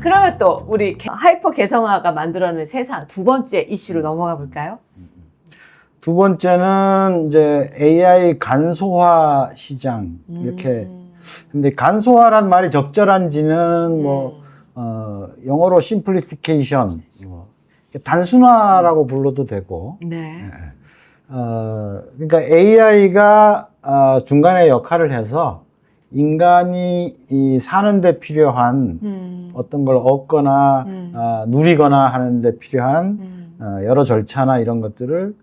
그러면 또 우리 하이퍼 개성화가 만들어낸 세상 두 번째 이슈로 넘어가 볼까요? 두 번째는 이제 AI 간소화 시장 이렇게. 근데 간소화란 말이 적절한지는 영어로 심플리피케이션, 단순화라고 불러도 되고. 네. 그러니까 AI가 중간에 역할을 해서 인간이 사는 데 필요한 어떤 걸 얻거나 누리거나 하는 데 필요한 여러 절차나 이런 것들을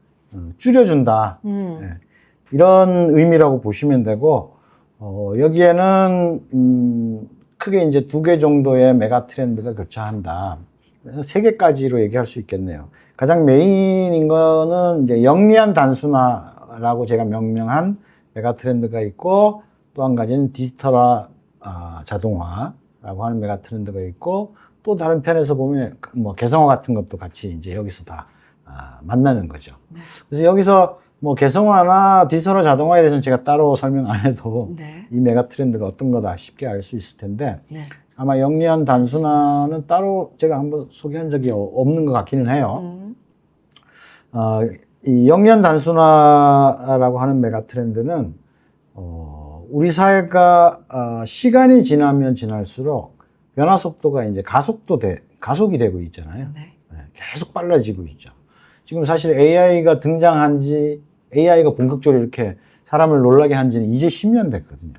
줄여준다. 예. 이런 의미라고 보시면 되고, 여기에는 크게 이제 두 개 정도의 메가 트렌드가 교차한다. 그래서 세 개까지로 얘기할 수 있겠네요. 가장 메인인 거는 이제 영리한 단순화라고 제가 명명한 메가 트렌드가 있고, 또 한 가지는 디지털화 자동화라고 하는 메가 트렌드가 있고, 또 다른 편에서 보면 뭐 개성화 같은 것도 같이 이제 여기서 다 만나는 거죠. 네. 그래서 여기서 뭐 개성화나 디지털화 자동화에 대해서는 제가 따로 설명 안 해도 네. 이 메가 트렌드가 어떤 거다 쉽게 알 수 있을 텐데, 네. 아마 영리한 단순화는 따로 제가 한번 소개한 적이 없는 것 같기는 해요. 이 영리한 단순화라고 하는 메가 트렌드는 우리 사회가 시간이 지나면 지날수록 변화 속도가 이제 가속이 되고 있잖아요. 네. 네, 계속 빨라지고 있죠. 지금 사실 AI가 등장한 지, AI가 본격적으로 이렇게 사람을 놀라게 한 지는 이제 10년 됐거든요.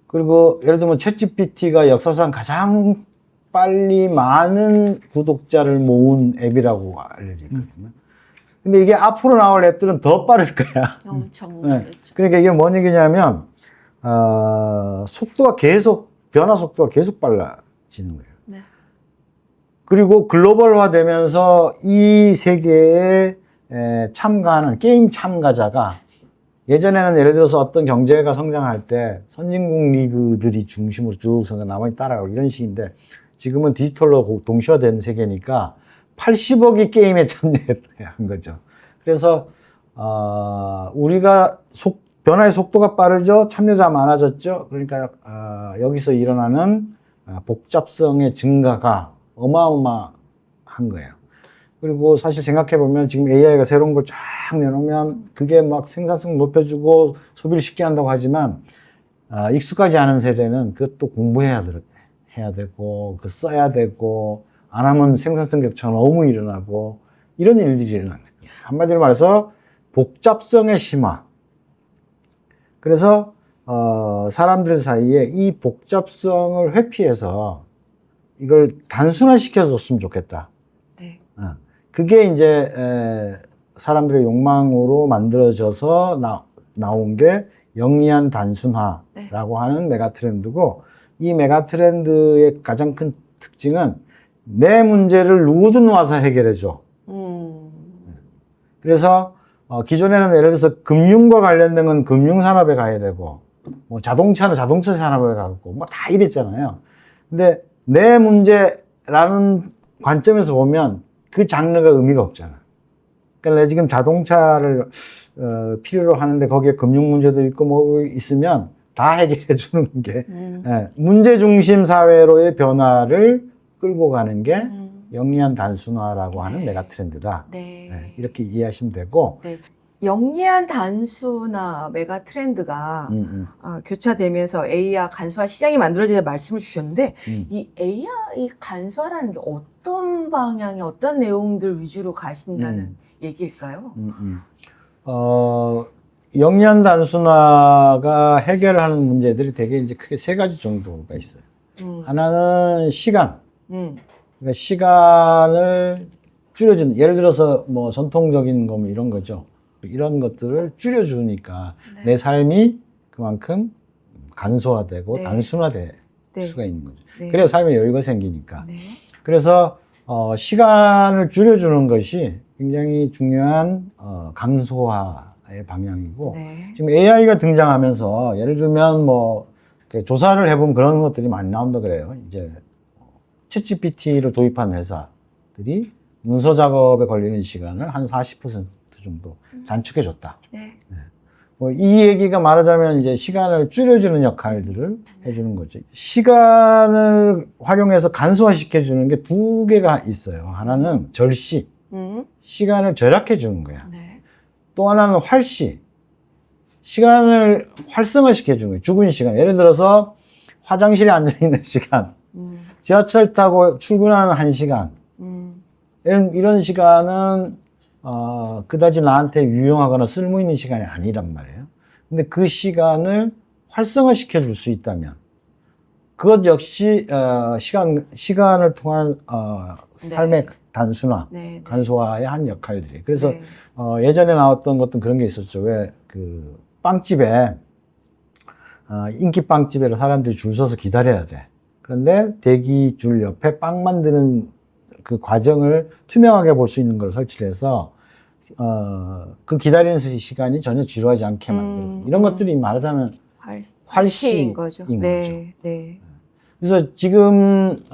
그리고 예를 들면 챗GPT가 역사상 가장 빨리 많은 구독자를 모은 앱이라고 알려져 있거든요. 근데 이게 앞으로 나올 앱들은 더 빠를 거야. 엄청. 네. 그러니까 이게 뭔 얘기냐면, 변화 속도가 계속 빨라지는 거예요. 네. 그리고 글로벌화 되면서 이 세계에 참가하는 게임 참가자가, 예전에는 예를 들어서 어떤 경제가 성장할 때 선진국 리그들이 중심으로 쭉 나머지 따라가고 이런 식인데, 지금은 디지털로 동시화된 세계니까 80억이 게임에 참여한 거죠. 그래서 우리가 변화의 속도가 빠르죠. 참여자 많아졌죠. 그러니까 여기서 일어나는 복잡성의 증가가 어마어마한 거예요. 그리고 사실 생각해보면 지금 AI가 새로운 걸 쫙 내놓으면 그게 막 생산성 높여주고 소비를 쉽게 한다고 하지만, 익숙하지 않은 세대는 그것도 공부해야 되고, 그 써야 되고, 안 하면 생산성 격차가 너무 일어나고, 이런 일들이 일어나는 거예요. 한마디로 말해서 복잡성의 심화. 그래서 사람들 사이에 이 복잡성을 회피해서 이걸 단순화시켜서 줬으면 좋겠다. 네. 그게 이제 사람들의 욕망으로 만들어져서 나온 게 영리한 단순화라고 하는 메가 트렌드고, 이 메가 트렌드의 가장 큰 특징은 내 문제를 누구든 와서 해결해 줘. 그래서 기존에는 예를 들어서 금융과 관련된 건 금융산업에 가야 되고, 뭐 자동차는 자동차 산업에 가고, 뭐 다 이랬잖아요. 근데 내 문제라는 관점에서 보면 그 장르가 의미가 없잖아. 그러니까 내가 지금 자동차를 필요로 하는데 거기에 금융 문제도 있고 뭐 있으면 다 해결해 주는 게 문제 중심 사회로의 변화를 끌고 가는 게 영리한 단순화라고 하는 메가 트렌드다. 네. 네, 이렇게 이해하시면 되고. 네. 영리한 단순화 메가 트렌드가 교차되면서 AI 간소화 시장이 만들어지는 말씀을 주셨는데, 이 AI 간소화라는 게 어떤 방향의 어떤 내용들 위주로 가신다는 얘기일까요? 영리한 단순화가 해결하는 문제들이 되게 이제 크게 세 가지 정도가 있어요. 하나는 시간. 그러니까 시간을 줄여주는, 예를 들어서 뭐 전통적인 거 뭐 이런 거죠. 이런 것들을 줄여주니까 네. 내 삶이 그만큼 간소화되고 네. 단순화될 네. 수가 있는 거죠. 네. 그래야 삶에 여유가 생기니까. 네. 그래서 시간을 줄여주는 것이 굉장히 중요한 간소화의 방향이고, 네. 지금 AI가 등장하면서 예를 들면 뭐 조사를 해보면 그런 것들이 많이 나온다 그래요. 이제 챗GPT를 도입한 회사들이 문서 작업에 걸리는 시간을 한 40% 정도 단축해줬다. 네. 네. 뭐 이 얘기가 말하자면 이제 시간을 줄여주는 역할들을 해주는 거죠. 시간을 활용해서 간소화시켜주는 게 두 개가 있어요. 하나는 절시, 시간을 절약해 주는 거야. 네. 또 하나는 활시, 시간을 활성화시켜 주는 거예요. 죽은 시간. 예를 들어서 화장실에 앉아있는 시간, 지하철 타고 출근하는 1시간, 이런 시간은 그다지 나한테 유용하거나 쓸모있는 시간이 아니란 말이에요. 근데 그 시간을 활성화시켜 줄 수 있다면 그것 역시 시간을 통한 삶의 단순화, 네. 간소화의 한 역할들이. 그래서 네. 예전에 나왔던 것도 그런 게 있었죠. 왜 그 빵집에 인기 빵집에 사람들이 줄 서서 기다려야 돼. 그런데 대기 줄 옆에 빵 만드는 그 과정을 투명하게 볼 수 있는 걸 설치를 해서 그 기다리는 시간이 전혀 지루하지 않게 만들어주는 이런 것들이 말하자면 활시인 거죠. 거죠. 네. 네. 그래서 지금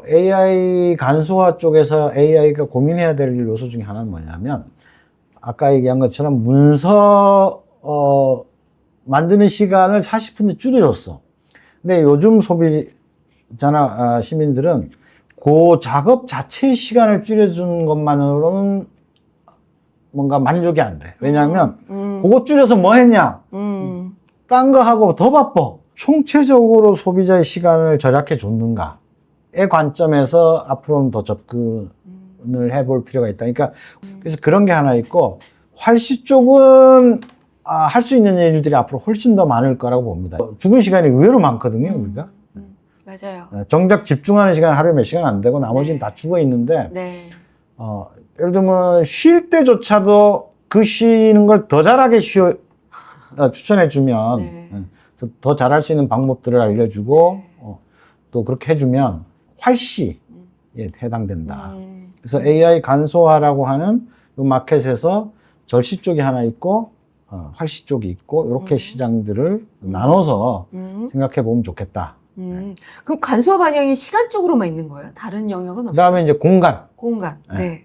AI 간소화 쪽에서 AI가 고민해야 될 요소 중에 하나는 뭐냐면 아까 얘기한 것처럼 문서 만드는 시간을 40% 줄여줬어. 근데 요즘 소비자나 시민들은 그 작업 자체의 시간을 줄여주는 것만으로는 뭔가 만족이 안 돼. 왜냐하면 그거 줄여서 뭐 했냐? 딴 거 하고 더 바빠. 총체적으로 소비자의 시간을 절약해 줬는가의 관점에서 앞으로는 더 접근을 해볼 필요가 있다. 그러니까 그래서 그런 게 하나 있고 활시 쪽은 할 수 있는 일들이 앞으로 훨씬 더 많을 거라고 봅니다. 죽은 시간이 의외로 많거든요, 우리가. 맞아요. 정작 집중하는 시간 하루에 몇 시간 안 되고 나머지는 다 죽어 있는데 네. 예를 들면 쉴 때조차도 그 쉬는 걸 더 잘하게 추천해 주면 네. 더 잘할 수 있는 방법들을 알려주고 또 그렇게 해주면 활시에 해당된다. 그래서 AI 간소화라고 하는 이 마켓에서 절시 쪽이 하나 있고 활시 쪽이 있고 이렇게 시장들을 나눠서 생각해 보면 좋겠다. 그럼 간소화 반영이 시간 쪽으로만 있는 거예요? 다른 영역은 없어요? 그다음에 이제 공간. 네.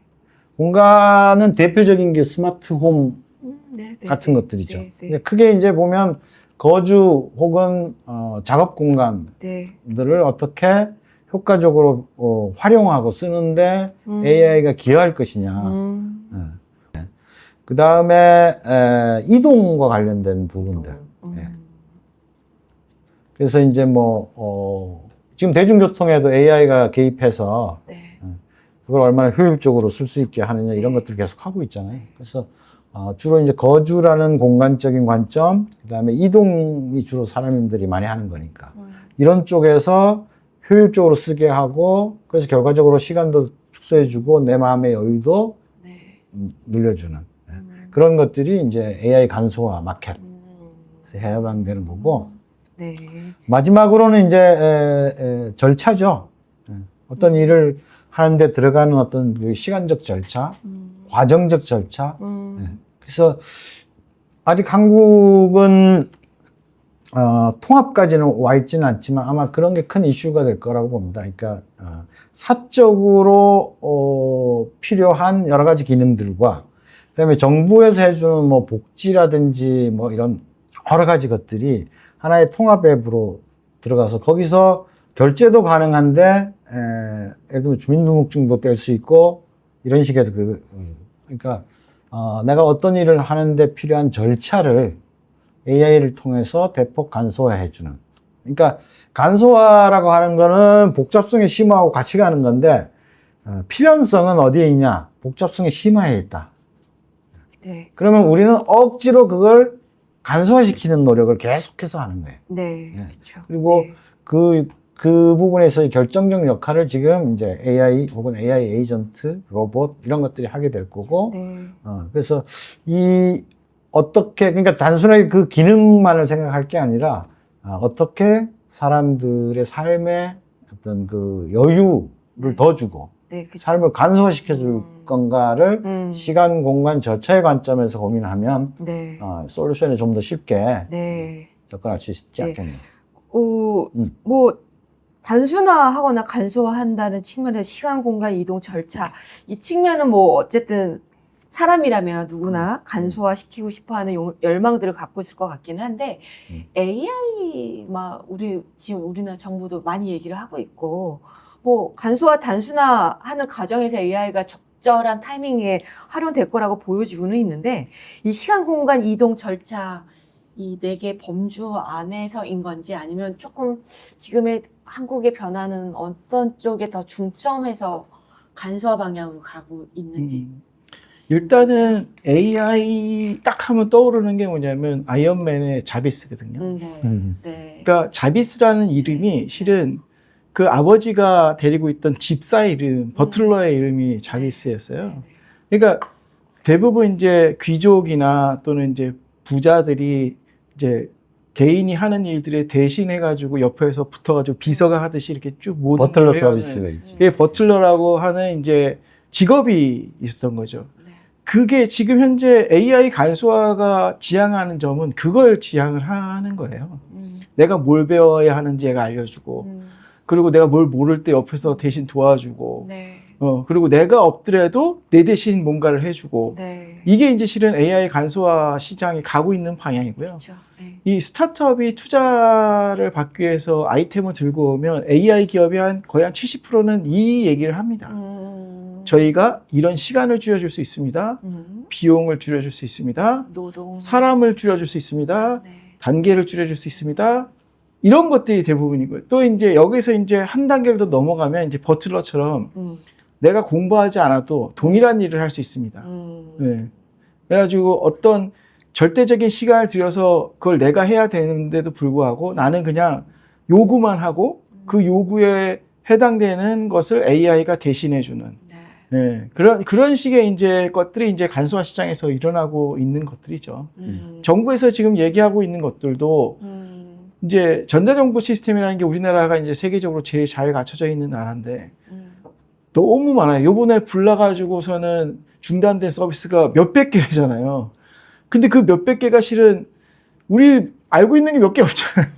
공간은 대표적인 게 스마트홈 네, 네, 같은 네. 것들이죠. 네, 네. 근데 크게 이제 보면 거주 혹은 작업 공간들을 네. 어떻게 효과적으로 활용하고 쓰는데 AI가 기여할 것이냐. 그 다음에 이동과 관련된 부분들. 그래서 이제 지금 대중교통에도 AI가 개입해서 네. 그걸 얼마나 효율적으로 쓸 수 있게 하느냐 이런 것들을 계속 하고 있잖아요. 그래서 주로 이제 거주라는 공간적인 관점, 그다음에 이동이 주로 사람들이 많이 하는 거니까 이런 쪽에서 효율적으로 쓰게 하고 그래서 결과적으로 시간도 축소해주고 내 마음의 여유도 네. 늘려주는 그런 것들이 이제 AI 간소화 마켓에 해당되는 거고. 네. 마지막으로는 이제 절차죠. 어떤 일을 하는데 들어가는 어떤 그 시간적 절차, 과정적 절차. 그래서 아직 한국은 통합까지는 와 있지는 않지만 아마 그런 게 큰 이슈가 될 거라고 봅니다. 그러니까 사적으로 필요한 여러 가지 기능들과 그다음에 정부에서 해주는 뭐 복지라든지 뭐 이런 여러 가지 것들이 하나의 통합 앱으로 들어가서 거기서 결제도 가능한데 예를 들면 주민등록증도 뗄 수 있고 이런 식의 그러니까 내가 어떤 일을 하는데 필요한 절차를 AI를 통해서 대폭 간소화해 주는. 그러니까 간소화라고 하는 거는 복잡성이 심화하고 같이 가는 건데 필연성은 어디에 있냐? 복잡성이 심화해 있다. 네. 그러면 우리는 억지로 그걸 간소화시키는 노력을 계속해서 하는 거예요. 네. 네. 그렇죠. 그리고 네. 그 부분에서의 결정적 역할을 지금 이제 AI 혹은 AI 에이전트, 로봇 이런 것들이 하게 될 거고, 네. 그래서 그러니까 단순하게 그 기능만을 생각할 게 아니라 어떻게 사람들의 삶에 어떤 그 여유를 더 주고 네, 그쵸. 삶을 간소화시켜 줄 건가를 시간, 공간, 절차의 관점에서 고민하면 네. 솔루션에 좀 더 쉽게 네. 접근할 수 있지 네. 않겠네요. 뭐 단순화하거나 간소화한다는 측면에서 시간, 공간, 이동 절차 이 측면은 뭐 어쨌든 사람이라면 누구나 간소화시키고 싶어하는 열망들을 갖고 있을 것 같기는 한데 AI 지금 우리나라 정부도 많이 얘기를 하고 있고 뭐 간소화 단순화하는 과정에서 AI가 적절한 타이밍에 활용될 거라고 보여지고는 있는데 이 시간 공간 이동 절차 이 4개 범주 안에서인 건지 아니면 조금 지금의 한국의 변화는 어떤 쪽에 더 중점해서 간소화 방향으로 가고 있는지. 일단은 AI 딱 하면 떠오르는 게 뭐냐면 아이언맨의 자비스거든요. 네. 네. 그러니까 자비스라는 이름이 실은 그 아버지가 데리고 있던 집사의 이름, 버틀러의 이름이 자비스였어요. 그러니까 대부분 이제 귀족이나 또는 이제 부자들이 이제 개인이 하는 일들에 대신해가지고 옆에서 붙어가지고 비서가 하듯이 이렇게 쭉 모든 버틀러 걸 해가는 서비스가 있죠. 그게 버틀러라고 하는 이제 직업이 있었던 거죠. 네. 그게 지금 현재 AI 간소화가 지향하는 점은 그걸 지향을 하는 거예요. 내가 뭘 배워야 하는지 얘가 알려주고, 그리고 내가 뭘 모를 때 옆에서 대신 도와주고, 네. 그리고 내가 없더라도 내 대신 뭔가를 해주고, 네. 이게 이제 실은 AI 간소화 시장이 가고 있는 방향이고요. 그렇죠. 네. 이 스타트업이 투자를 받기 위해서 아이템을 들고 오면 AI 기업이 거의 한 70%는 이 얘기를 합니다. 저희가 이런 시간을 줄여줄 수 있습니다. 비용을 줄여줄 수 있습니다. 노동. 사람을 줄여줄 수 있습니다. 네. 단계를 줄여줄 수 있습니다. 이런 것들이 대부분이고요. 또 이제 여기서 이제 한 단계를 더 넘어가면 이제 버틀러처럼 내가 공부하지 않아도 동일한 일을 할 수 있습니다. 네. 그래가지고 어떤 절대적인 시간을 들여서 그걸 내가 해야 되는데도 불구하고 나는 그냥 요구만 하고 그 요구에 해당되는 것을 AI가 대신해주는 네. 그런 식의 이제 것들이 이제 간소화 시장에서 일어나고 있는 것들이죠. 정부에서 지금 얘기하고 있는 것들도 이제 전자정부 시스템이라는 게 우리나라가 이제 세계적으로 제일 잘 갖춰져 있는 나라인데 너무 많아요. 요번에 불나가지고서는 중단된 서비스가 몇백 개잖아요. 근데 그 몇백 개가 실은 우리 알고 있는 게 몇 개 없잖아요.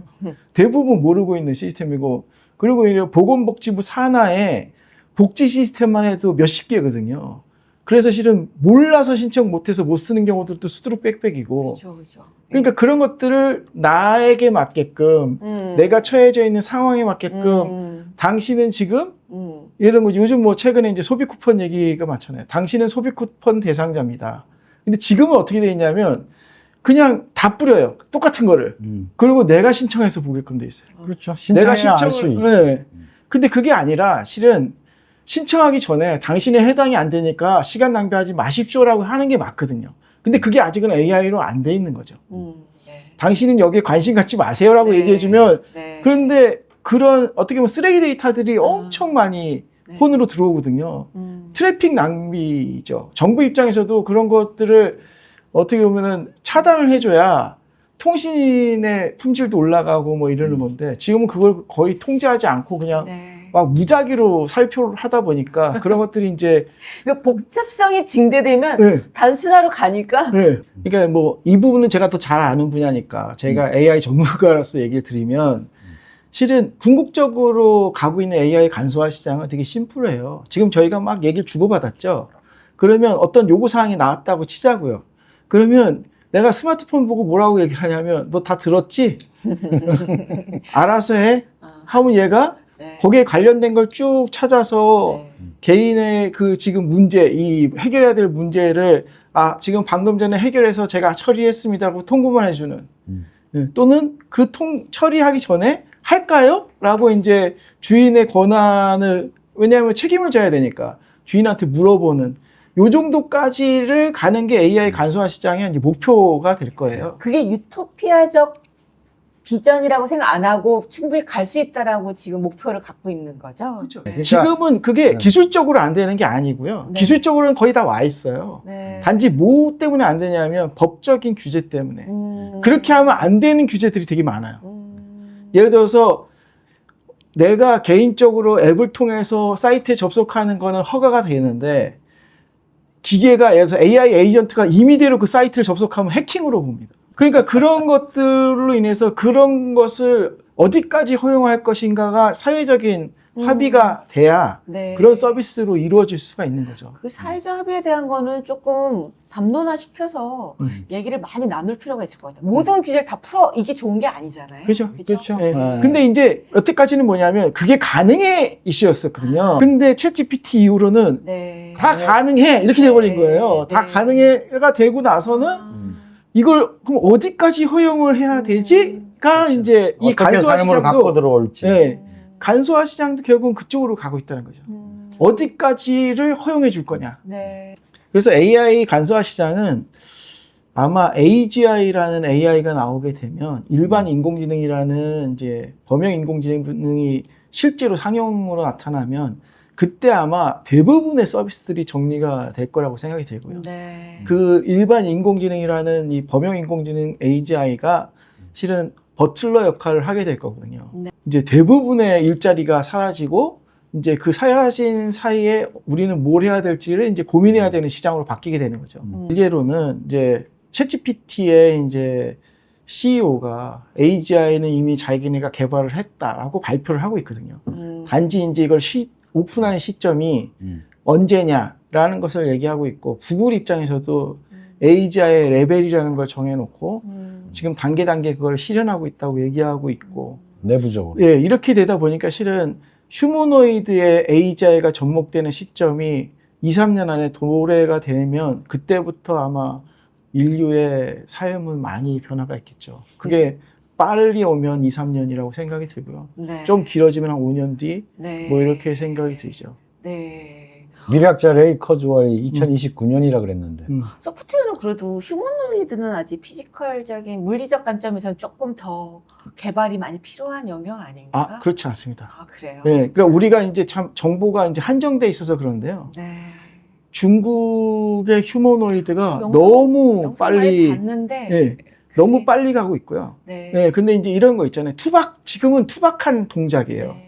대부분 모르고 있는 시스템이고, 그리고 이 보건복지부 산하에 복지 시스템만 해도 몇십 개거든요. 그래서 실은 몰라서 신청 못해서 못 쓰는 경우들도 수두룩 빽빽이고. 그렇죠, 그렇죠. 그러니까 그런 것들을 나에게 맞게끔, 내가 처해져 있는 상황에 맞게끔, 당신은 지금 이런 거 요즘 뭐 최근에 이제 소비 쿠폰 얘기가 많잖아요. 당신은 소비 쿠폰 대상자입니다. 근데 지금은 어떻게 돼 있냐면 그냥 다 뿌려요. 똑같은 거를. 그리고 내가 신청해서 보게끔 돼 있어요. 그렇죠. 내가 신청해야 알 수 있죠. 네. 근데 그게 아니라 실은 신청하기 전에 당신에 해당이 안 되니까 시간 낭비하지 마십시오라고 하는 게 맞거든요. 근데 그게 아직은 AI로 안 돼 있는 거죠. 네. 당신은 여기에 관심 갖지 마세요라고 네. 얘기해주면 네. 그런데 그런 어떻게 보면 쓰레기 데이터들이 엄청 많이 네. 폰으로 들어오거든요. 트래픽 낭비죠. 정부 입장에서도 그런 것들을 어떻게 보면은 차단을 해줘야 통신의 품질도 올라가고 뭐 이러는 건데 지금은 그걸 거의 통제하지 않고 그냥 네. 막 무작위로 살표를 하다 보니까 그런 것들이 이제 그 복잡성이 증대되면 네. 단순화로 가니까 네. 그러니까 뭐 이 부분은 제가 더 잘 아는 분야니까 제가 AI 전문가로서 얘기를 드리면 실은 궁극적으로 가고 있는 AI 간소화 시장은 되게 심플해요. 지금 저희가 막 얘기를 주고받았죠. 그러면 어떤 요구사항이 나왔다고 치자고요. 그러면 내가 스마트폰 보고 뭐라고 얘기를 하냐면 너 다 들었지? 알아서 해? 하면 얘가 네. 거기에 관련된 걸 쭉 찾아서 네. 개인의 그 지금 문제, 이 해결해야 될 문제를 지금 방금 전에 해결해서 제가 처리했습니다라고 통보만 해주는 또는 그 처리하기 전에 할까요? 라고 이제 주인의 권한을 왜냐하면 책임을 져야 되니까 주인한테 물어보는 요 정도까지를 가는 게 AI 간소화 시장의 이제 목표가 될 거예요. 그게 유토피아적 비전이라고 생각 안 하고 충분히 갈 수 있다라고 지금 목표를 갖고 있는 거죠. 그렇죠. 네. 지금은 그게 기술적으로 안 되는 게 아니고요. 네. 기술적으로는 거의 다 와 있어요. 네. 단지 뭐 때문에 안 되냐면 법적인 규제 때문에. 그렇게 하면 안 되는 규제들이 되게 많아요. 예를 들어서 내가 개인적으로 앱을 통해서 사이트에 접속하는 거는 허가가 되는데 기계가 예를 들어서 AI 에이전트가 임의대로 그 사이트를 접속하면 해킹으로 봅니다. 그러니까 그런 것들로 인해서 그런 것을 어디까지 허용할 것인가가 사회적인 합의가 돼야 네. 그런 서비스로 이루어질 수가 있는 거죠. 그 사회적 합의에 대한 거는 조금 담론화시켜서 얘기를 많이 나눌 필요가 있을 것 같아요. 모든 규제를 다 풀어 이게 좋은 게 아니잖아요. 그죠? 그죠? 네. 네. 근데 이제 여태까지는 뭐냐면 그게 가능해 이슈였었거든요. 근데 챗GPT 이후로는 네. 다 가능해 이렇게 돼버린 네. 거예요. 다 네. 가능해가 되고 나서는 이걸 그럼 어디까지 허용을 해야 되지가 그렇죠. 이제 이 어떻게 간소화 삶으로 갖고 시장도 들어올지. 네, 간소화 시장도 결국은 그쪽으로 가고 있다는 거죠. 어디까지를 허용해 줄 거냐. 네. 그래서 AI 간소화 시장은 아마 AGI라는 AI가 나오게 되면 일반 인공지능이라는 이제 범용 인공지능이 실제로 상용으로 나타나면 그때 아마 대부분의 서비스들이 정리가 될 거라고 생각이 들고요. 네. 그 일반 인공지능이라는 이 범용 인공지능 AGI가 실은 버틀러 역할을 하게 될 거거든요. 네. 이제 대부분의 일자리가 사라지고 이제 그 사라진 사이에 우리는 뭘 해야 될지를 이제 고민해야 되는 시장으로 바뀌게 되는 거죠. 일례로는 이제 챗GPT의 이제 CEO가 AGI는 이미 자기네가 개발을 했다라고 발표를 하고 있거든요. 단지 이제 이걸 오픈하는 시점이 언제냐라는 것을 얘기하고 있고 구글 입장에서도 AGI의 레벨이라는 걸 정해놓고 지금 단계 그걸 실현하고 있다고 얘기하고 있고 내부적으로. 예, 이렇게 되다 보니까 실은 휴머노이드의 AGI가 접목되는 시점이 2, 3년 안에 도래가 되면 그때부터 아마 인류의 삶은 많이 변화가 있겠죠. 그게 빨리 오면 2, 3년이라고 생각이 들고요. 네. 좀 길어지면 한 5년 뒤 네. 뭐 이렇게 생각이 들죠. 네. 미래학자 레이 커즈웰이 2029년이라 그랬는데. 소프트웨어는 그래도 휴머노이드는 아직 피지컬적인 물리적 관점에서는 조금 더 개발이 많이 필요한 영역 아닌가? 아, 그렇지 않습니다. 아, 그래요? 네, 그러니까 우리가 이제 참 정보가 이제 한정돼 있어서 그런데요. 네. 중국의 휴머노이드가 영상 너무 많이 빨리 봤는데 예, 너무 빨리 가고 있고요. 네. 네, 근데 이제 이런 거 있잖아요. 지금은 투박한 동작이에요. 네.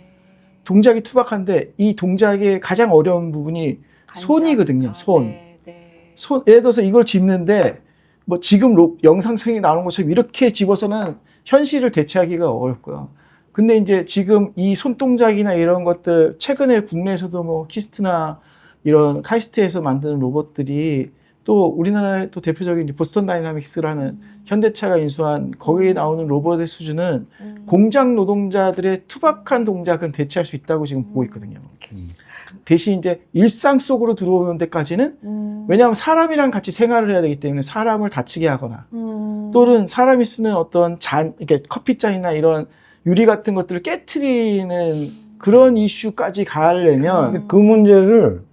동작이 투박한데 이 동작의 가장 어려운 부분이 간접. 손이거든요. 손. 네. 네. 예를 들어서 이걸 집는데 뭐 지금 영상성이 나오는 것처럼 이렇게 집어서는 현실을 대체하기가 어렵고요. 근데 이제 지금 이 손동작이나 이런 것들 최근에 국내에서도 뭐 키스트나 이런 카이스트에서 만드는 로봇들이 또 우리나라의 또 대표적인 이제 보스턴 다이나믹스라는 현대차가 인수한 거기에 나오는 로봇의 수준은 공장 노동자들의 투박한 동작은 대체할 수 있다고 지금 보고 있거든요. 대신 이제 일상 속으로 들어오는 데까지는 왜냐하면 사람이랑 같이 생활을 해야 되기 때문에 사람을 다치게 하거나 또는 사람이 쓰는 어떤 이렇게 커피잔이나 이런 유리 같은 것들을 깨트리는 그런 이슈까지 가려면 그 문제를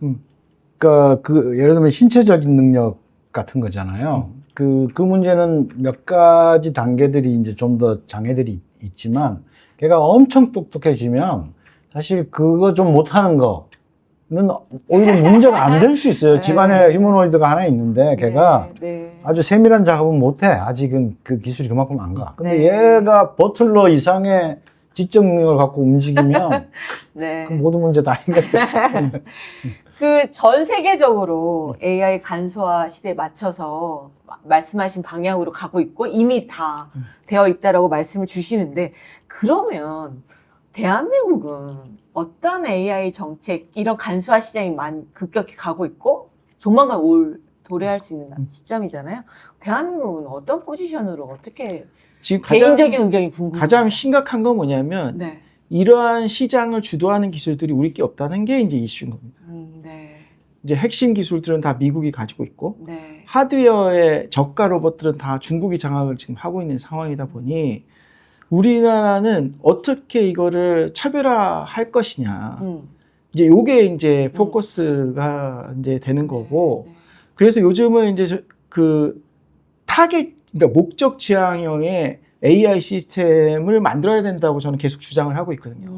그러니까 예를 들면 신체적인 능력 같은 거잖아요. 그 문제는 몇 가지 단계들이 이제 좀 더 장애들이 있지만 걔가 엄청 똑똑해지면 사실 그거 좀 못하는 거는 오히려 문제가 안 될 수 있어요. 네. 집안에 휴머노이드가 하나 있는데 걔가 네. 아주 세밀한 작업은 못해. 아직은 그 기술이 그만큼 안 가. 근데 네. 얘가 버틀러 이상의 지적 능력을 갖고 움직이면 네. 그 모든 문제 다 해결돼. 그 전 세계적으로 AI 간소화 시대에 맞춰서 말씀하신 방향으로 가고 있고 이미 다 되어 있다라고 말씀을 주시는데 그러면 대한민국은 어떤 AI 정책 이런 간소화 시장이 급격히 가고 있고 조만간 도래할 수 있는 시점이잖아요. 대한민국은 어떤 포지션으로 어떻게 지금 개인적인 의견이 궁금해요. 가장 심각한 건 뭐냐면 네. 이러한 시장을 주도하는 기술들이 우리께 없다는 게 이제 이슈인 겁니다. 네. 이제 핵심 기술들은 다 미국이 가지고 있고 네. 하드웨어의 저가 로봇들은 다 중국이 장악을 지금 하고 있는 상황이다 보니 우리나라는 어떻게 이거를 차별화할 것이냐. 이제 요게 이제 포커스가 이제 되는 거고 네. 그래서 요즘은 이제 그 그러니까 목적 지향형의 AI 시스템을 만들어야 된다고 저는 계속 주장을 하고 있거든요.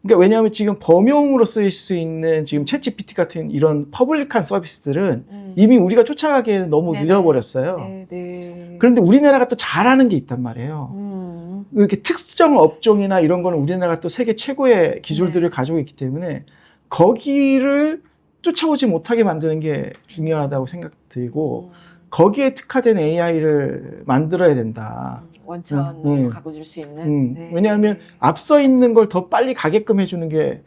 그러니까 왜냐하면 지금 범용으로 쓰일 수 있는 지금 챗GPT 같은 이런 퍼블릭한 서비스들은 이미 우리가 쫓아가기에는 너무 네네. 늦어버렸어요. 네. 그런데 우리나라가 또 잘하는 게 있단 말이에요. 이렇게 특정 업종이나 이런 거는 우리나라가 또 세계 최고의 기술들을 가지고 있기 때문에 거기를 쫓아오지 못하게 만드는 게 중요하다고 생각 들고 거기에 특화된 AI를 만들어야 된다. 원천으로 가꿔줄 수 있는. 네. 왜냐하면 앞서 있는 걸 더 빨리 가게끔 해주는 게,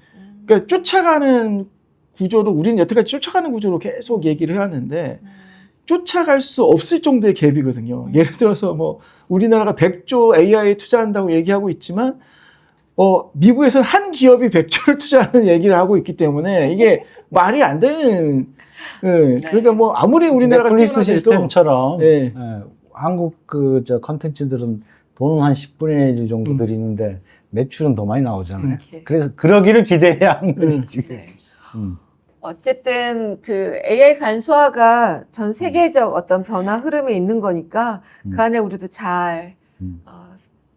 그러니까 쫓아가는 구조로, 우리는 여태까지 쫓아가는 구조로 계속 얘기를 해왔는데, 쫓아갈 수 없을 정도의 갭이거든요. 예를 들어서 뭐, 우리나라가 100조 AI에 투자한다고 얘기하고 있지만, 미국에서는 한 기업이 100조를 투자하는 얘기를 하고 있기 때문에, 이게 말이 안 되는, 그러니까 뭐, 아무리 우리나라가 넷플릭스 뛰어나도 시스템처럼, 네. 한국 컨텐츠들은 돈은 한 10분의 1 정도 들이는데 매출은 더 많이 나오잖아요. 그래서 그러기를 기대해야 하는 거지, 지금. 네. 어쨌든 그 AI 간소화가 전 세계적 어떤 변화 흐름에 있는 거니까 그 안에 우리도 잘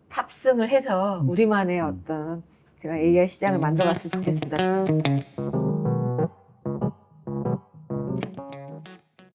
탑승을 해서 우리만의 어떤 그런 AI 시장을 만들어갔으면 좋겠습니다.